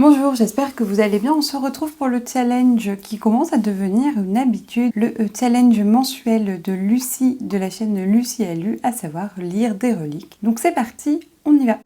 Bonjour, j'espère que vous allez bien. On se retrouve pour le challenge qui commence à devenir une habitude, le challenge mensuel de Lucie de la chaîne Lucie a lu, à savoir lire des reliques. Donc c'est parti, on y va.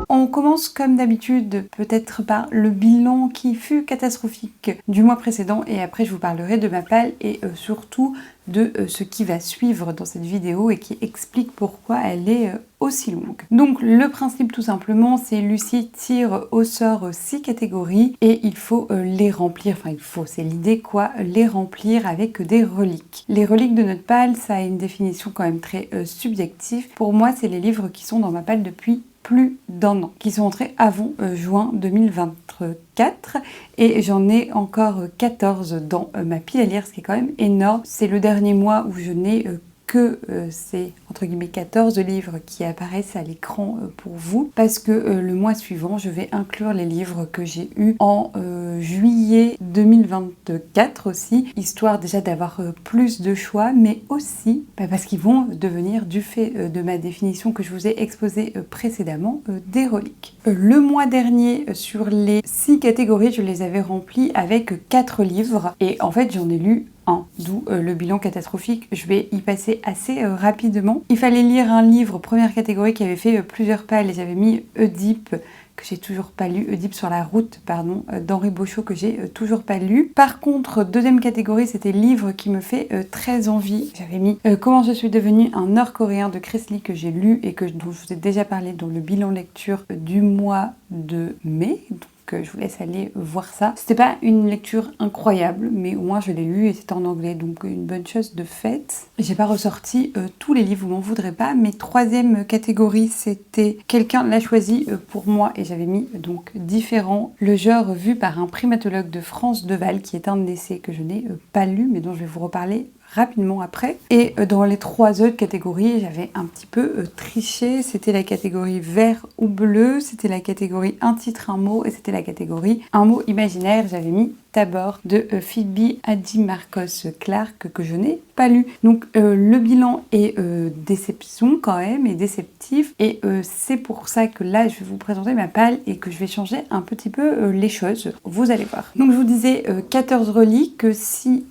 On commence comme d'habitude peut-être par le bilan qui fut catastrophique du mois précédent et après je vous parlerai de ma palle et surtout de ce qui va suivre dans cette vidéo et qui explique pourquoi elle est aussi longue. Donc le principe tout simplement, c'est Lucie tire au sort 6 catégories et il faut les remplir, c'est l'idée quoi, les remplir avec des reliques. Les reliques de notre palle, ça a une définition quand même très subjective. Pour moi, c'est les livres qui sont dans ma palle depuis plus d'1 an, qui sont entrés avant juin 2024 et j'en ai encore 14 dans ma pile à lire, ce qui est quand même énorme. C'est le dernier mois où je n'ai que ces entre guillemets 14 livres qui apparaissent à l'écran pour vous, parce que le mois suivant je vais inclure les livres que j'ai eus en juillet 2024 aussi, histoire déjà d'avoir plus de choix, mais aussi parce qu'ils vont devenir, du fait de ma définition que je vous ai exposée précédemment, des reliques. Le mois dernier, sur les 6 catégories, je les avais remplies avec 4 livres et en fait j'en ai lu d'où le bilan catastrophique. Je vais y passer assez rapidement. Il fallait lire un livre, première catégorie, qui avait fait plusieurs palles et j'avais mis Oedipe, que j'ai toujours pas lu, Oedipe sur la route, pardon, d'Henri Boschot, que j'ai toujours pas lu. Par contre, deuxième catégorie, c'était livre qui me fait très envie. J'avais mis Comment je suis devenue un Nord-Coréen de Chris Lee, que j'ai lu et dont je vous ai déjà parlé dans le bilan lecture du mois de mai. Je vous laisse aller voir ça. C'était pas une lecture incroyable, mais au moins je l'ai lu et c'était en anglais, donc une bonne chose de faite. J'ai pas ressorti tous les livres, vous m'en voudrez pas, mais troisième catégorie, c'était quelqu'un l'a choisi pour moi et j'avais mis donc différent, le genre vu par un primatologue de France Deval, qui est un essai que je n'ai pas lu, mais dont je vais vous reparler rapidement après. Et dans les 3 autres catégories, j'avais un petit peu triché. C'était la catégorie vert ou bleu, c'était la catégorie un titre, un mot, et c'était la catégorie un mot imaginaire. J'avais mis Tabor de Phoebe Hadjimarkos Clarke, que je n'ai pas lu. Donc le bilan est déception quand même, et déceptif, et c'est pour ça que là je vais vous présenter ma palle et que je vais changer un petit peu les choses, vous allez voir. Donc je vous disais 14 reliques, 6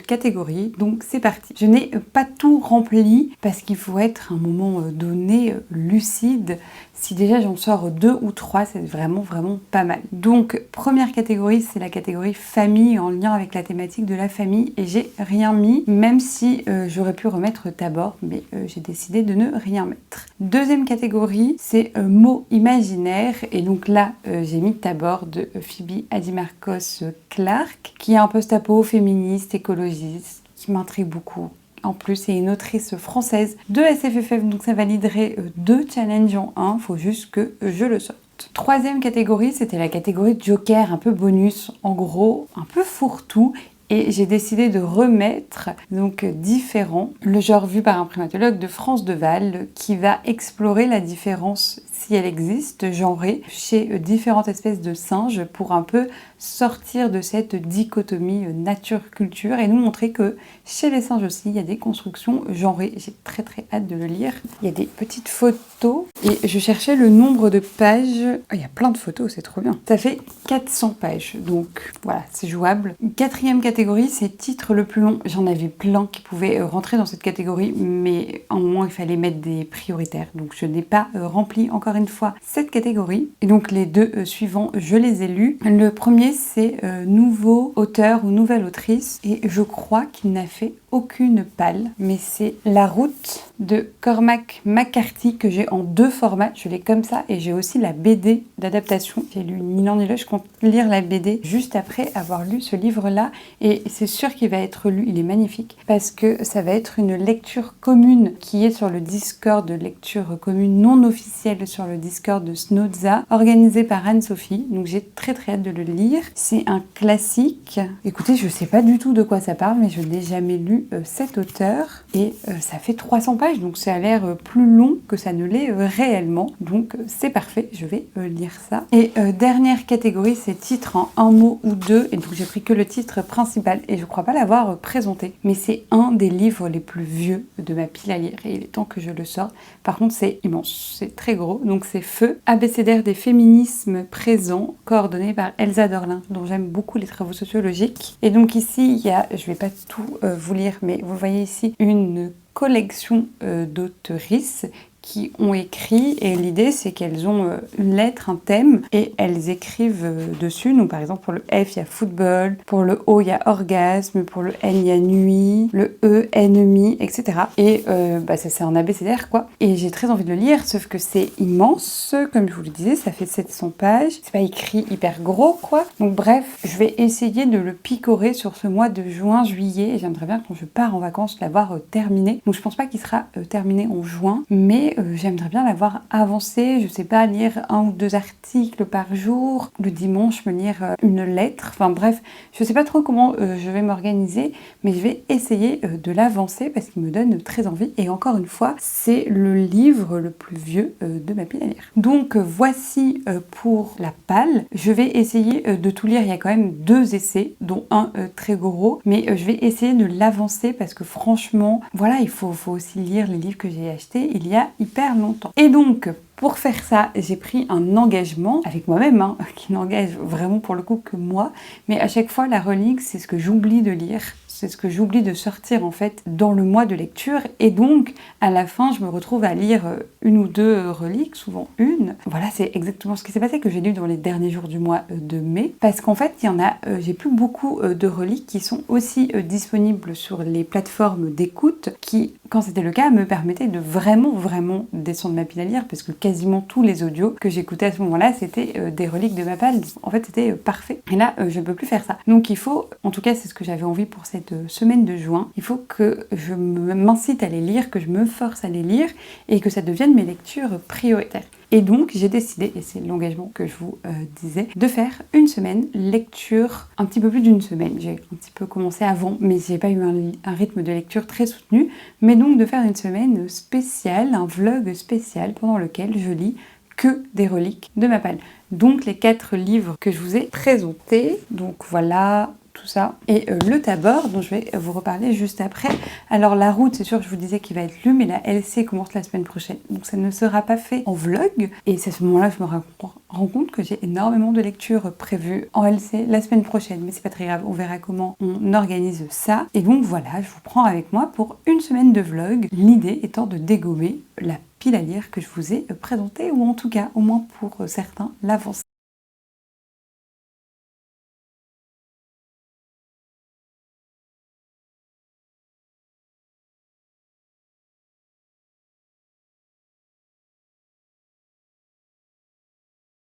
catégories, donc c'est parti. Je n'ai pas tout rempli parce qu'il faut être à un moment donné lucide. Si déjà j'en sors 2 ou 3, c'est vraiment pas mal. Donc première catégorie, c'est la catégorie famille, en lien avec la thématique de la famille, et j'ai rien mis, même si j'aurais pu remettre Tabor, mais j'ai décidé de ne rien mettre. Deuxième catégorie, c'est mots imaginaires, et donc là j'ai mis Tabor de Phoebe Hadjimarkos Clarke, qui est un post-apo féministe, écologiste, qui m'intrigue beaucoup. En plus, c'est une autrice française de SFFF, donc ça validerait 2 challenges en 1, faut juste que je le sorte. Troisième catégorie, c'était la catégorie Joker, un peu bonus, en gros, un peu fourre-tout. Et j'ai décidé de remettre donc différent, le genre vu par un primatologue de France Deval, qui va explorer la différence, si elle existe, genrée, chez différentes espèces de singes, pour un peu sortir de cette dichotomie nature-culture et nous montrer que chez les singes aussi, il y a des constructions genrées. J'ai très hâte de le lire. Il y a des petites photos et je cherchais le nombre de pages. Oh, il y a plein de photos, c'est trop bien. Ça fait 400 pages, donc voilà, c'est jouable. Quatrième catégorie, c'est titre le plus long. J'en avais plein qui pouvaient rentrer dans cette catégorie, mais à un moment, il fallait mettre des prioritaires. Donc je n'ai pas rempli encore une fois cette catégorie. Et donc les 2 suivants, je les ai lus. Le premier, c'est nouveau auteur ou nouvelle autrice, et je crois qu'il n'a fait aucune palle, mais c'est La Route de Cormac McCarthy, que j'ai en 2 formats. Je l'ai comme ça et j'ai aussi la BD d'adaptation. J'ai lu ni l'un ni l'autre, je compte lire la BD juste après avoir lu ce livre-là, et c'est sûr qu'il va être lu, il est magnifique, parce que ça va être une lecture commune qui est sur le Discord de lecture commune non officielle, sur le Discord de Snowza, organisé par Anne-Sophie, donc j'ai très hâte de le lire. C'est un classique. Écoutez, je sais pas du tout de quoi ça parle, mais je n'ai jamais lu cet auteur, et ça fait 300 pages. pages, donc ça a l'air plus long que ça ne l'est réellement. Donc c'est parfait, je vais lire ça. Et dernière catégorie, c'est titres en un mot ou deux. Et donc j'ai pris que le titre principal et je crois pas l'avoir présenté. Mais c'est un des livres les plus vieux de ma pile à lire et il est temps que je le sorte. Par contre, c'est immense, c'est très gros. Donc c'est Feu, abécédaire des féminismes présents, coordonné par Elsa Dorlin, dont j'aime beaucoup les travaux sociologiques. Et donc ici, il y a, je vais pas tout vous lire, mais vous voyez ici une collection d'auteurisses qui ont écrit, et l'idée c'est qu'elles ont une lettre, un thème, et elles écrivent dessus. Donc par exemple pour le F il y a football, pour le O il y a orgasme, pour le N il y a nuit, le E ennemi, etc. Et ça c'est un abécédaire quoi. Et j'ai très envie de le lire, sauf que c'est immense, comme je vous le disais, ça fait 700 pages, c'est pas écrit hyper gros quoi. Donc bref, je vais essayer de le picorer sur ce mois de juin-juillet, et j'aimerais bien quand je pars en vacances l'avoir terminé. Donc je pense pas qu'il sera terminé en juin, mais j'aimerais bien l'avoir avancé, je sais pas, lire 1 ou 2 articles par jour, le dimanche me lire une lettre, enfin bref, je sais pas trop comment je vais m'organiser, mais je vais essayer de l'avancer parce qu'il me donne très envie, et encore une fois, c'est le livre le plus vieux de ma pile à lire. Donc voici pour la palle, je vais essayer de tout lire, il y a quand même 2 essais, dont un très gros, mais je vais essayer de l'avancer parce que franchement, voilà, il faut aussi lire les livres que j'ai achetés il y a hyper longtemps. Et donc, pour faire ça, j'ai pris un engagement avec moi-même, qui n'engage vraiment pour le coup que moi, mais à chaque fois, la relique, c'est ce que j'oublie de lire. C'est ce que j'oublie de sortir en fait dans le mois de lecture, et donc à la fin je me retrouve à lire 1 ou 2 reliques, souvent une. Voilà, c'est exactement ce qui s'est passé, que j'ai lu dans les derniers jours du mois de mai, parce qu'en fait il y en a, j'ai plus beaucoup de reliques qui sont aussi disponibles sur les plateformes d'écoute, qui quand c'était le cas me permettaient de vraiment descendre ma pile à lire, parce que quasiment tous les audios que j'écoutais à ce moment-là c'était des reliques de ma palle, en fait c'était parfait, et là je ne peux plus faire ça. Donc il faut, en tout cas c'est ce que j'avais envie pour cette semaine de juin, il faut que je m'incite à les lire, que je me force à les lire et que ça devienne mes lectures prioritaires. Et donc j'ai décidé, et c'est l'engagement que je vous disais, de faire une semaine lecture, un petit peu plus d'une semaine. J'ai un petit peu commencé avant, mais j'ai pas eu un rythme de lecture très soutenu, mais donc de faire une semaine spéciale, un vlog spécial pendant lequel je lis que des reliques de ma palle. Donc les 4 livres que je vous ai présentés, donc voilà tout ça, et le Tabor dont je vais vous reparler juste après. Alors la route, c'est sûr que je vous disais qu'il va être lu, mais la LC commence la semaine prochaine, donc ça ne sera pas fait en vlog, et c'est à ce moment-là que je me rends compte que j'ai énormément de lectures prévues en LC la semaine prochaine, mais c'est pas très grave, on verra comment on organise ça. Et donc voilà, je vous prends avec moi pour une semaine de vlog, l'idée étant de dégommer la pile à lire que je vous ai présentée, ou en tout cas, au moins pour certains, l'avancer.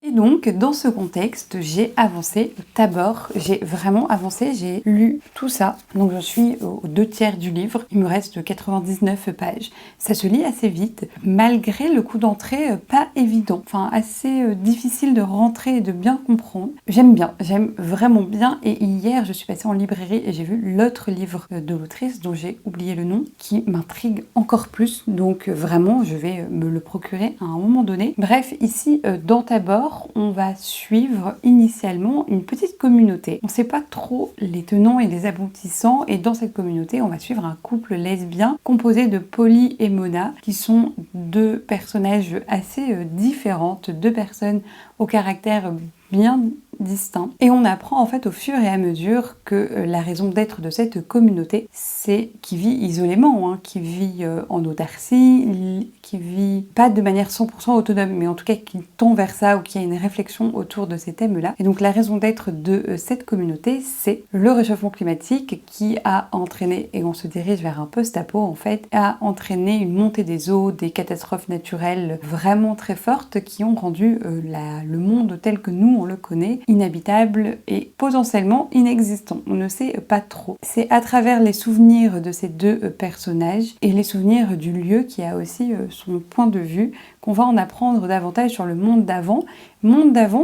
Et donc, dans ce contexte, j'ai avancé Tabor, j'ai vraiment avancé, j'ai lu tout ça. Donc je suis aux 2/3 du livre, il me reste 99 pages. Ça se lit assez vite, malgré le coup d'entrée pas évident, enfin assez difficile de rentrer et de bien comprendre. J'aime bien, j'aime vraiment bien, et hier je suis passée en librairie et j'ai vu l'autre livre de l'autrice, dont j'ai oublié le nom, qui m'intrigue encore plus, donc vraiment je vais me le procurer à un moment donné. Bref, ici dans Tabor, on va suivre initialement une petite communauté. On ne sait pas trop les tenants et les aboutissants, et dans cette communauté, on va suivre un couple lesbien composé de Polly et Mona, qui sont 2 personnages assez différentes, 2 personnes au caractère bien distincts. Et on apprend en fait au fur et à mesure que la raison d'être de cette communauté, c'est qui vit isolément, qui vit en autarcie, qui vit pas de manière 100% autonome, mais en tout cas qui tend vers ça, ou qui a une réflexion autour de ces thèmes-là. Et donc la raison d'être de cette communauté, c'est le réchauffement climatique qui a entraîné, et on se dirige vers un post-apo en fait, a entraîné une montée des eaux, des catastrophes naturelles vraiment très fortes qui ont rendu le monde tel que nous on le connaît inhabitable et potentiellement inexistant. On ne sait pas trop. C'est à travers les souvenirs de ces 2 personnages et les souvenirs du lieu qui a aussi son point de vue qu'on va en apprendre davantage sur le monde d'avant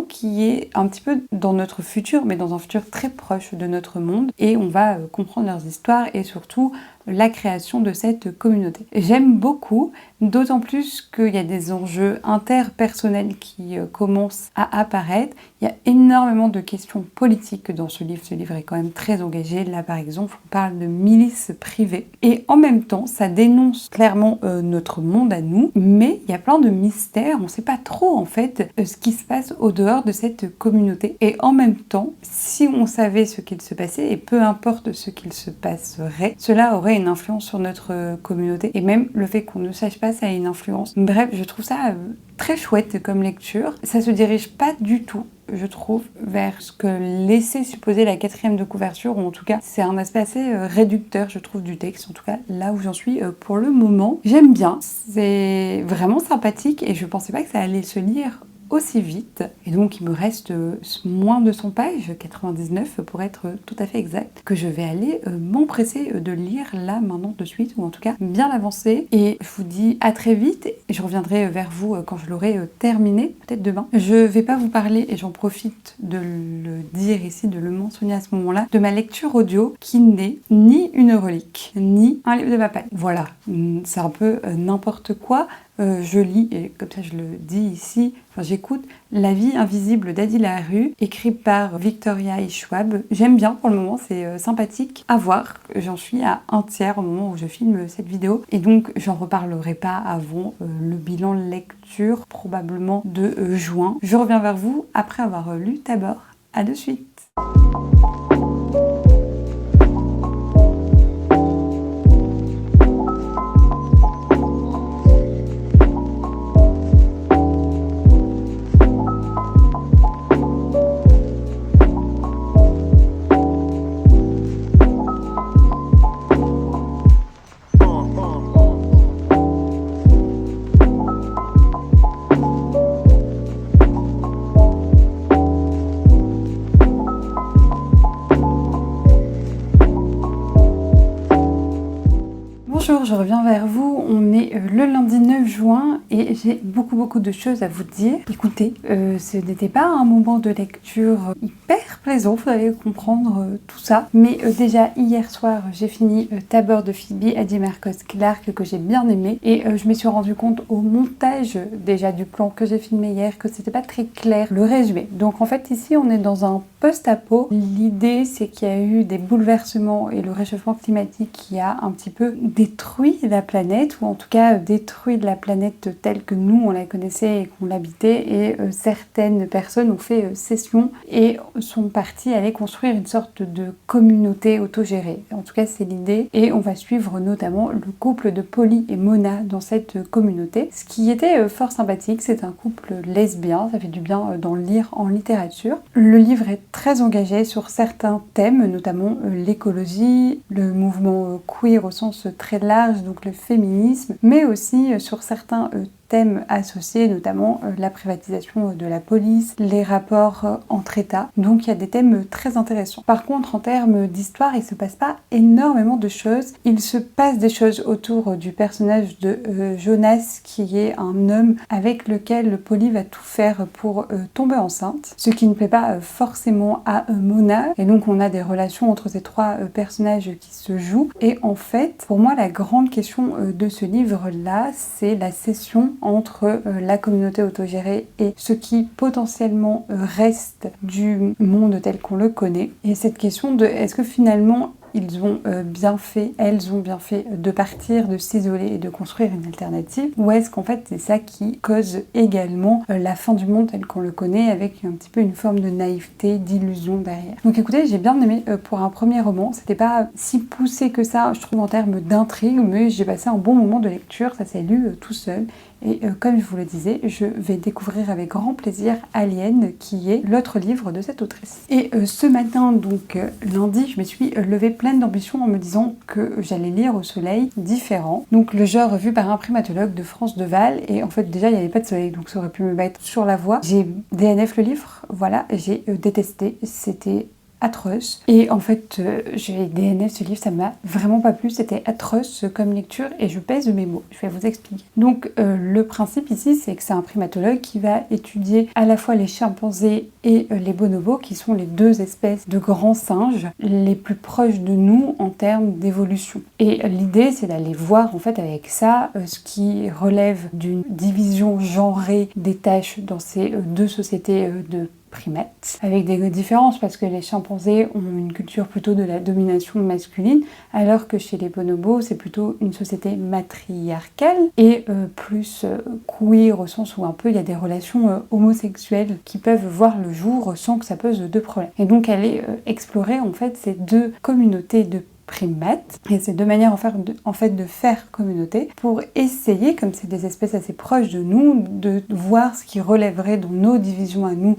qui est un petit peu dans notre futur, mais dans un futur très proche de notre monde, et on va comprendre leurs histoires et surtout la création de cette communauté. J'aime beaucoup, d'autant plus qu'il y a des enjeux interpersonnels qui commencent à apparaître. Il y a énormément de questions politiques dans ce livre. Ce livre est quand même très engagé. Là, par exemple, on parle de milices privées. Et en même temps, ça dénonce clairement notre monde à nous, mais il y a plein de mystères. On ne sait pas trop, en fait, ce qui se passe au dehors de cette communauté. Et en même temps, si on savait ce qu'il se passait, et peu importe ce qu'il se passerait, cela aurait une influence sur notre communauté. Et même le fait qu'on ne sache pas, ça a une influence. Bref, je trouve ça très chouette comme lecture. Ça se dirige pas du tout, je trouve, vers ce que laissait supposer la 4e de couverture, ou en tout cas, c'est un aspect assez réducteur, je trouve, du texte, en tout cas, là où j'en suis pour le moment. J'aime bien, c'est vraiment sympathique, et je pensais pas que ça allait se lire aussi vite. Et donc, il me reste moins de 100 pages, 99 pour être tout à fait exact, que je vais aller m'empresser de lire là, maintenant, de suite, ou en tout cas, bien avancer. Et je vous dis à très vite, et je reviendrai vers vous quand je l'aurai terminé, peut-être demain. Je vais pas vous parler, et j'en profite de le dire ici, de le mentionner à ce moment-là, de ma lecture audio qui n'est ni une relique, ni un livre de ma paille. Voilà, c'est un peu n'importe quoi. Je lis, et comme ça je le dis ici, j'écoute La vie invisible d'Adi Larue, écrit par Victoria Schwab. J'aime bien pour le moment, c'est sympathique à voir. J'en suis à un tiers au moment où je filme cette vidéo, et donc j'en reparlerai pas avant le bilan lecture, probablement de juin. Je reviens vers vous après avoir lu Tabor. À de suite. Bonjour, je reviens vers vous. On est le lundi 9 juin et j'ai beaucoup de choses à vous dire. Écoutez, ce n'était pas un moment de lecture hyper plaisant, vous allez comprendre tout ça. Mais déjà hier soir, j'ai fini Tabor de Phoebe Hadji Marcos Clarke que j'ai bien aimé, et je me suis rendu compte au montage déjà du plan que j'ai filmé hier que c'était pas très clair le résumé. Donc en fait ici on est dans un post-apo. L'idée c'est qu'il y a eu des bouleversements et le réchauffement climatique qui a un petit peu détruit la planète, ou en tout cas détruit la planète telle que nous on la connaissait et qu'on l'habitait, et certaines personnes ont fait cession et sont parties aller construire une sorte de communauté autogérée. En tout cas c'est l'idée, et on va suivre notamment le couple de Polly et Mona dans cette communauté. Ce qui était fort sympathique, c'est un couple lesbien, ça fait du bien d'en lire en littérature. Le livre est très engagé sur certains thèmes, notamment l'écologie, le mouvement queer au sens très large, donc le féminisme, mais aussi sur certains thèmes associés, notamment la privatisation de la police, les rapports entre États. Donc il y a des thèmes très intéressants. Par contre, en termes d'histoire, il se passe pas énormément de choses. Il se passe des choses autour du personnage de Jonas, qui est un homme avec lequel Polly va tout faire pour tomber enceinte, ce qui ne plaît pas forcément à Mona. Et donc on a des relations entre ces trois personnages qui se jouent. Et en fait, pour moi, la grande question de ce livre-là, c'est la scission entre la communauté autogérée et ce qui potentiellement reste du monde tel qu'on le connaît. Et cette question de est-ce que finalement ils ont bien fait, elles ont bien fait de partir, de s'isoler et de construire une alternative, ou est-ce qu'en fait c'est ça qui cause également la fin du monde tel qu'on le connaît, avec un petit peu une forme de naïveté, d'illusion derrière. Donc écoutez, j'ai bien aimé pour un premier roman, c'était pas si poussé que ça je trouve en termes d'intrigue, mais j'ai passé un bon moment de lecture, ça s'est lu tout seul. Et comme je vous le disais, je vais découvrir avec grand plaisir Alien, qui est l'autre livre de cette autrice. Et ce matin, donc lundi, je me suis levée pleine d'ambition en me disant que j'allais lire Au soleil différent. Donc le genre vu par un primatologue de France Deval, et en fait déjà il n'y avait pas de soleil, donc ça aurait pu me mettre sur la voie. J'ai DNF le livre, voilà, j'ai détesté, c'était atroce. Et en fait, j'ai DNF ce livre, ça m'a vraiment pas plu, c'était atroce comme lecture et je pèse mes mots, je vais vous expliquer. Donc le principe ici, c'est que c'est un primatologue qui va étudier à la fois les chimpanzés et les bonobos, qui sont les deux espèces de grands singes les plus proches de nous en termes d'évolution. Et l'idée, c'est d'aller voir en fait avec ça ce qui relève d'une division genrée des tâches dans ces deux sociétés de primates, avec des différences parce que les chimpanzés ont une culture plutôt de la domination masculine, alors que chez les bonobos, c'est plutôt une société matriarcale et plus queer au sens où un peu il y a des relations homosexuelles qui peuvent voir le jour sans que ça pose de problème. Et donc aller explorer en fait ces deux communautés de primates, et c'est deux manières en fait de faire communauté pour essayer, comme c'est des espèces assez proches de nous, de voir ce qui relèverait dans nos divisions à nous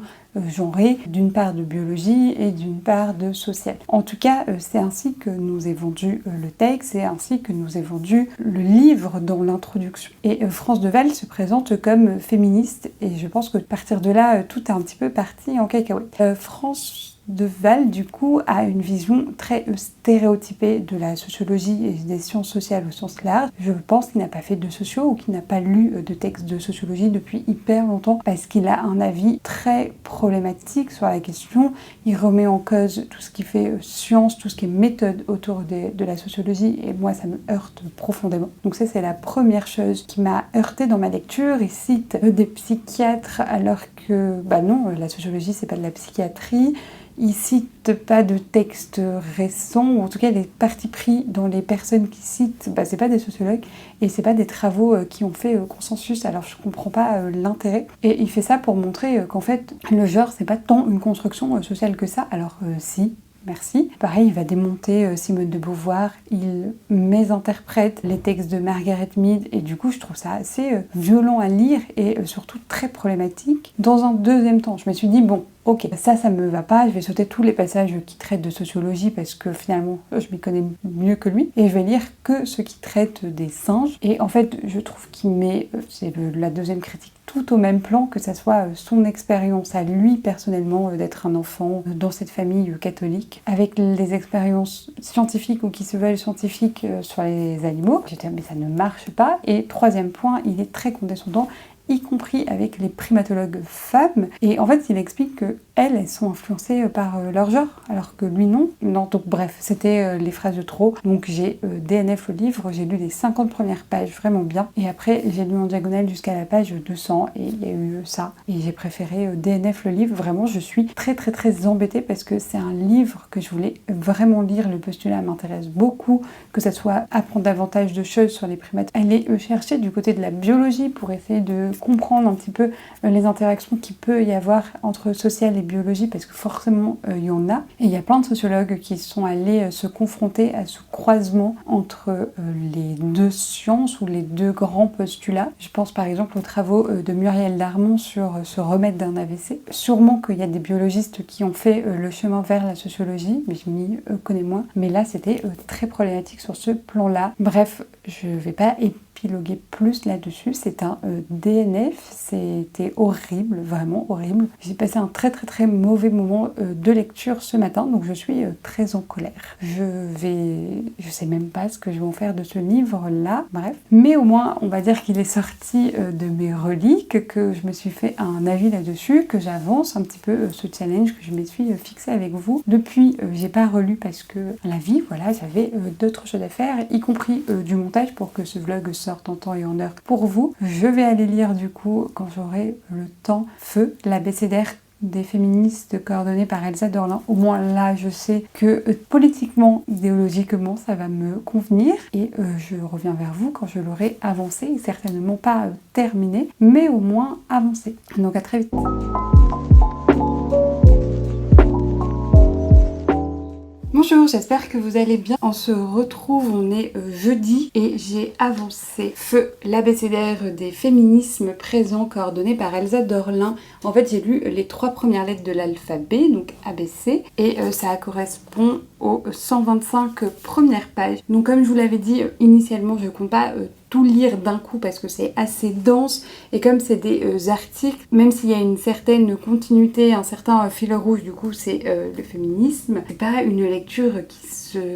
genrées, d'une part de biologie et d'une part de social. En tout cas, c'est ainsi que nous est vendu le texte, c'est ainsi que nous est vendu le livre dans l'introduction. Et France Deval se présente comme féministe, et je pense que à partir de là, tout est un petit peu parti en cacahuète. France Deval, du coup, a une vision très stéréotypée de la sociologie et des sciences sociales au sens large. Je pense qu'il n'a pas fait de sociaux ou qu'il n'a pas lu de textes de sociologie depuis hyper longtemps parce qu'il a un avis très problématique sur la question. Il remet en cause tout ce qui fait science, tout ce qui est méthode autour de la sociologie et moi, ça me heurte profondément. Donc ça, c'est la première chose qui m'a heurtée dans ma lecture. Il cite des psychiatres alors que, bah non, la sociologie, c'est pas de la psychiatrie. Il cite pas de textes récents, ou en tout cas les partis pris dans les personnes qui citent, c'est pas des sociologues et c'est pas des travaux qui ont fait consensus, alors je comprends pas l'intérêt. Et il fait ça pour montrer qu'en fait le genre c'est pas tant une construction sociale que ça, alors si. Merci. Pareil, il va démonter Simone de Beauvoir, il mésinterprète les textes de Margaret Mead et du coup je trouve ça assez violent à lire et surtout très problématique. Dans un deuxième temps, je me suis dit bon, ok, ça me va pas, je vais sauter tous les passages qui traitent de sociologie parce que finalement je m'y connais mieux que lui et je vais lire que ceux qui traitent des singes. Et en fait, je trouve qu'il met, c'est la deuxième critique, tout au même plan, que ça soit son expérience à lui personnellement d'être un enfant dans cette famille catholique, avec les expériences scientifiques ou qui se veulent scientifiques sur les animaux. J'étais mais ça ne marche pas. Et troisième point, il est très condescendant, y compris avec les primatologues femmes. Et en fait, il explique qu'elles sont influencées par leur genre, alors que lui non. Non, donc bref, c'était les phrases de trop. Donc j'ai DNF le livre, j'ai lu les 50 premières pages vraiment bien. Et après, j'ai lu en diagonale jusqu'à la page 200 et il y a eu ça. Et j'ai préféré DNF le livre. Vraiment, je suis très très très embêtée parce que c'est un livre que je voulais vraiment lire. Le postulat m'intéresse beaucoup, que ça soit apprendre davantage de choses sur les primates. Aller chercher du côté de la biologie pour essayer de comprendre un petit peu les interactions qu'il peut y avoir entre social et biologie, parce que forcément il y en a. Et il y a plein de sociologues qui sont allés se confronter à ce croisement entre les deux sciences ou les deux grands postulats. Je pense par exemple aux travaux de Muriel Darmon sur se remettre d'un AVC. Sûrement qu'il y a des biologistes qui ont fait le chemin vers la sociologie, mais je m'y connais moins. Mais là, c'était très problématique sur ce plan-là. Bref, je vais pas épiloguer plus là-dessus. C'est un DNF, c'était horrible, vraiment horrible. J'ai passé un très très très mauvais moment de lecture ce matin, donc je suis très en colère. Je sais même pas ce que je vais en faire de ce livre-là, bref. Mais au moins, on va dire qu'il est sorti de mes reliques, que je me suis fait un avis là-dessus, que j'avance un petit peu ce challenge que je me suis fixé avec vous. Depuis, j'ai pas relu parce que la vie, voilà, j'avais d'autres choses à faire, y compris du montage pour que ce vlog sorte en temps et en heure pour vous. Je vais aller lire du coup, quand j'aurai le temps, Feu, l'abécédaire des féministes coordonnées par Elsa Dorlin. Au moins là, je sais que politiquement, idéologiquement, ça va me convenir et je reviens vers vous quand je l'aurai avancé, certainement pas terminé, mais au moins avancé. Donc à très vite. Bonjour, j'espère que vous allez bien. On se retrouve, on est jeudi et j'ai avancé Feu, l'abécédaire des féminismes présents coordonné par Elsa Dorlin. En fait, j'ai lu les 3 premières lettres de l'alphabet, donc ABC, et ça correspond aux 125 premières pages. Donc comme je vous l'avais dit initialement, je compte pas tout lire d'un coup parce que c'est assez dense et comme c'est des articles, même s'il y a une certaine continuité, un certain fil rouge, du coup c'est le féminisme, c'est pas une lecture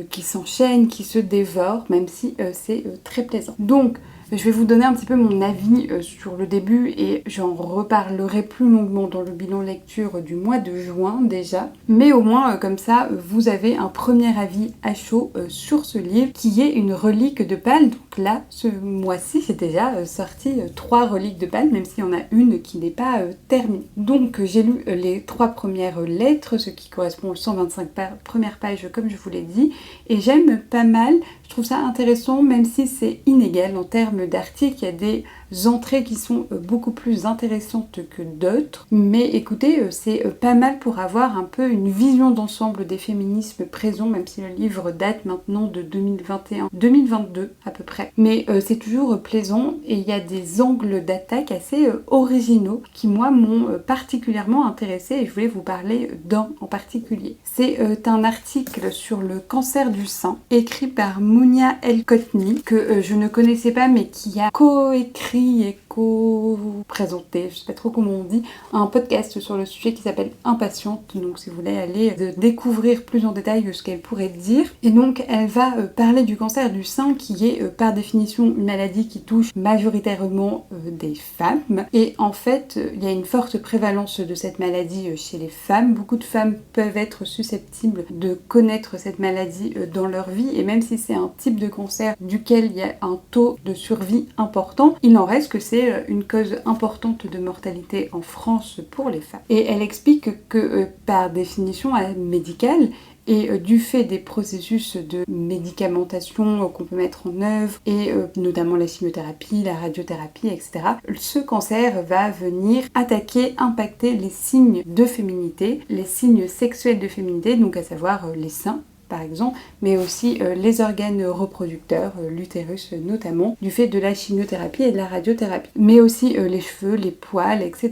qui s'enchaîne, qui se dévore, même si c'est très plaisant. Donc je vais vous donner un petit peu mon avis sur le début et j'en reparlerai plus longuement dans le bilan lecture du mois de juin déjà. Mais au moins comme ça, vous avez un premier avis à chaud sur ce livre qui est une relique de Pâle. Donc là, ce mois-ci, j'ai déjà sorti 3 reliques de Pâle, même s'il y en a une qui n'est pas terminée. Donc j'ai lu les 3 premières lettres, ce qui correspond aux 125 premières pages comme je vous l'ai dit. Et j'aime pas mal. Je trouve ça intéressant, même si c'est inégal en termes d'articles. Il y a des entrées qui sont beaucoup plus intéressantes que d'autres. Mais écoutez, c'est pas mal pour avoir un peu une vision d'ensemble des féminismes présents, même si le livre date maintenant de 2021-2022 à peu près. Mais c'est toujours plaisant et il y a des angles d'attaque assez originaux qui, moi, m'ont particulièrement intéressée et je voulais vous parler d'un en particulier. C'est un article sur le cancer du sein écrit par Mounia El-Kotni que je ne connaissais pas mais qui a coécrit et co-présenté, je sais pas trop comment on dit, un podcast sur le sujet qui s'appelle Impatiente. Donc si vous voulez aller découvrir plus en détail ce qu'elle pourrait dire. Et donc elle va parler du cancer du sein qui est par définition une maladie qui touche majoritairement des femmes. Et en fait, il y a une forte prévalence de cette maladie chez les femmes. Beaucoup de femmes peuvent être susceptibles de connaître cette maladie dans leur vie et même si c'est un type de cancer duquel il y a un taux de survie important, il en reste que c'est une cause importante de mortalité en France pour les femmes. Et elle explique que par définition médicale, et du fait des processus de médicamentation qu'on peut mettre en œuvre, et notamment la chimiothérapie, la radiothérapie, etc., ce cancer va venir attaquer, impacter les signes de féminité, les signes sexuels de féminité, donc à savoir les seins, par exemple, mais aussi les organes reproducteurs, l'utérus notamment, du fait de la chimiothérapie et de la radiothérapie, mais aussi les cheveux, les poils, etc.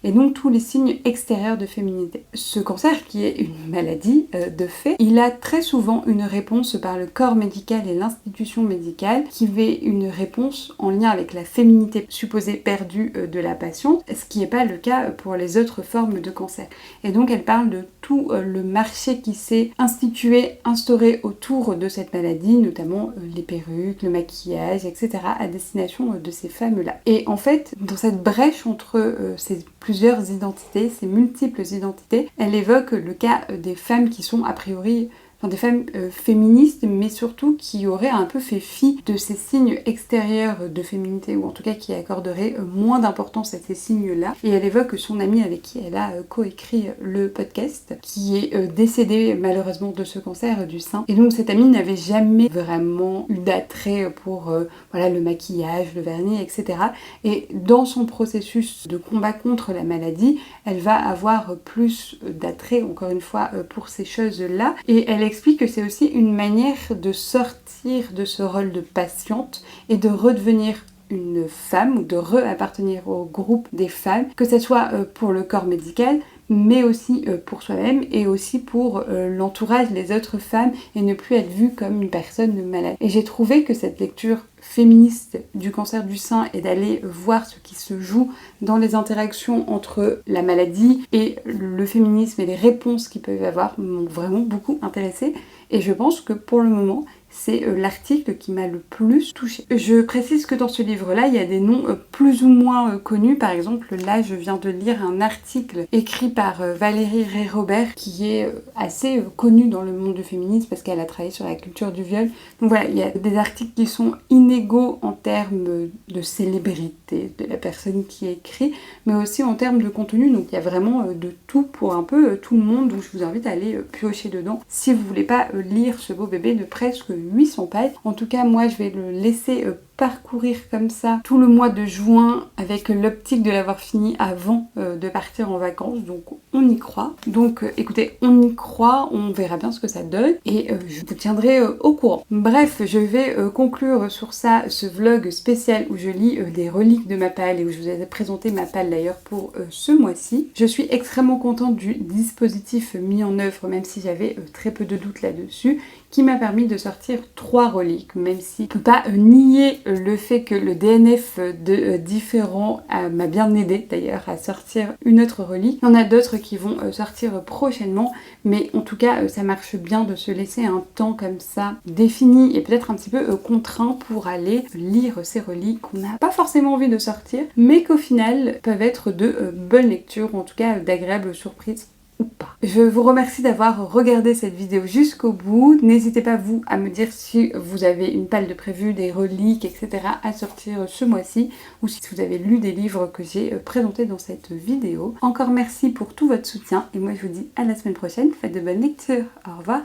Et donc tous les signes extérieurs de féminité. Ce cancer, qui est une maladie de fait, il a très souvent une réponse par le corps médical et l'institution médicale qui fait une réponse en lien avec la féminité supposée perdue de la patiente, ce qui n'est pas le cas pour les autres formes de cancer. Et donc elle parle de tout le marché qui s'est instauré autour de cette maladie, notamment les perruques, le maquillage, etc., à destination de ces femmes-là. Et en fait, dans cette brèche entre ces plusieurs identités, ces multiples identités, elle évoque le cas des femmes qui sont a priori des femmes féministes, mais surtout qui auraient un peu fait fi de ces signes extérieurs de féminité, ou en tout cas qui accorderaient moins d'importance à ces signes-là. Et elle évoque son amie avec qui elle a coécrit le podcast, qui est décédée malheureusement de ce cancer du sein. Et donc cette amie n'avait jamais vraiment eu d'attrait pour le maquillage, le vernis, etc. Et dans son processus de combat contre la maladie, elle va avoir plus d'attrait, encore une fois, pour ces choses-là. Et elle explique que c'est aussi une manière de sortir de ce rôle de patiente et de redevenir une femme ou de appartenir au groupe des femmes, que ce soit pour le corps médical, mais aussi pour soi-même et aussi pour l'entourage, les autres femmes, et ne plus être vue comme une personne malade. Et j'ai trouvé que cette lecture féministe du cancer du sein et d'aller voir ce qui se joue dans les interactions entre la maladie et le féminisme et les réponses qu'ils peuvent avoir m'ont vraiment beaucoup intéressée. Et je pense que pour le moment, c'est l'article qui m'a le plus touchée. Je précise que dans ce livre-là, il y a des noms plus ou moins connus. Par exemple, là, je viens de lire un article écrit par Valérie Rey-Robert, qui est assez connue dans le monde du féminisme parce qu'elle a travaillé sur la culture du viol. Donc voilà, il y a des articles qui sont inégaux en termes de célébrité de la personne qui écrit, mais aussi en termes de contenu. Donc il y a vraiment de tout pour un peu tout le monde. Donc je vous invite à aller piocher dedans si vous voulez pas lire ce beau bébé de presque 800 pages. En tout cas, moi, je vais le laisser parcourir comme ça tout le mois de juin avec l'optique de l'avoir fini avant de partir en vacances. Donc, on y croit. Donc, écoutez, on y croit. On verra bien ce que ça donne et je vous tiendrai au courant. Bref, je vais conclure sur ça ce vlog spécial où je lis des reliques de Mappal et où je vous ai présenté Mappal d'ailleurs pour ce mois-ci. Je suis extrêmement contente du dispositif mis en œuvre, même si j'avais très peu de doutes là-dessus, qui m'a permis de sortir 3 reliques, même si je ne peux pas nier le fait que le DNF de différents m'a bien aidé d'ailleurs à sortir une autre relique. Il y en a d'autres qui vont sortir prochainement, mais en tout cas ça marche bien de se laisser un temps comme ça défini et peut-être un petit peu contraint pour aller lire ces reliques qu'on n'a pas forcément envie de sortir, mais qu'au final peuvent être de bonnes lectures, ou en tout cas d'agréables surprises. Ou pas. Je vous remercie d'avoir regardé cette vidéo jusqu'au bout. N'hésitez pas vous à me dire si vous avez une palle de prévu, des reliques, etc. à sortir ce mois-ci, ou si vous avez lu des livres que j'ai présentés dans cette vidéo. Encore merci pour tout votre soutien et moi je vous dis à la semaine prochaine. Faites de bonnes lectures. Au revoir.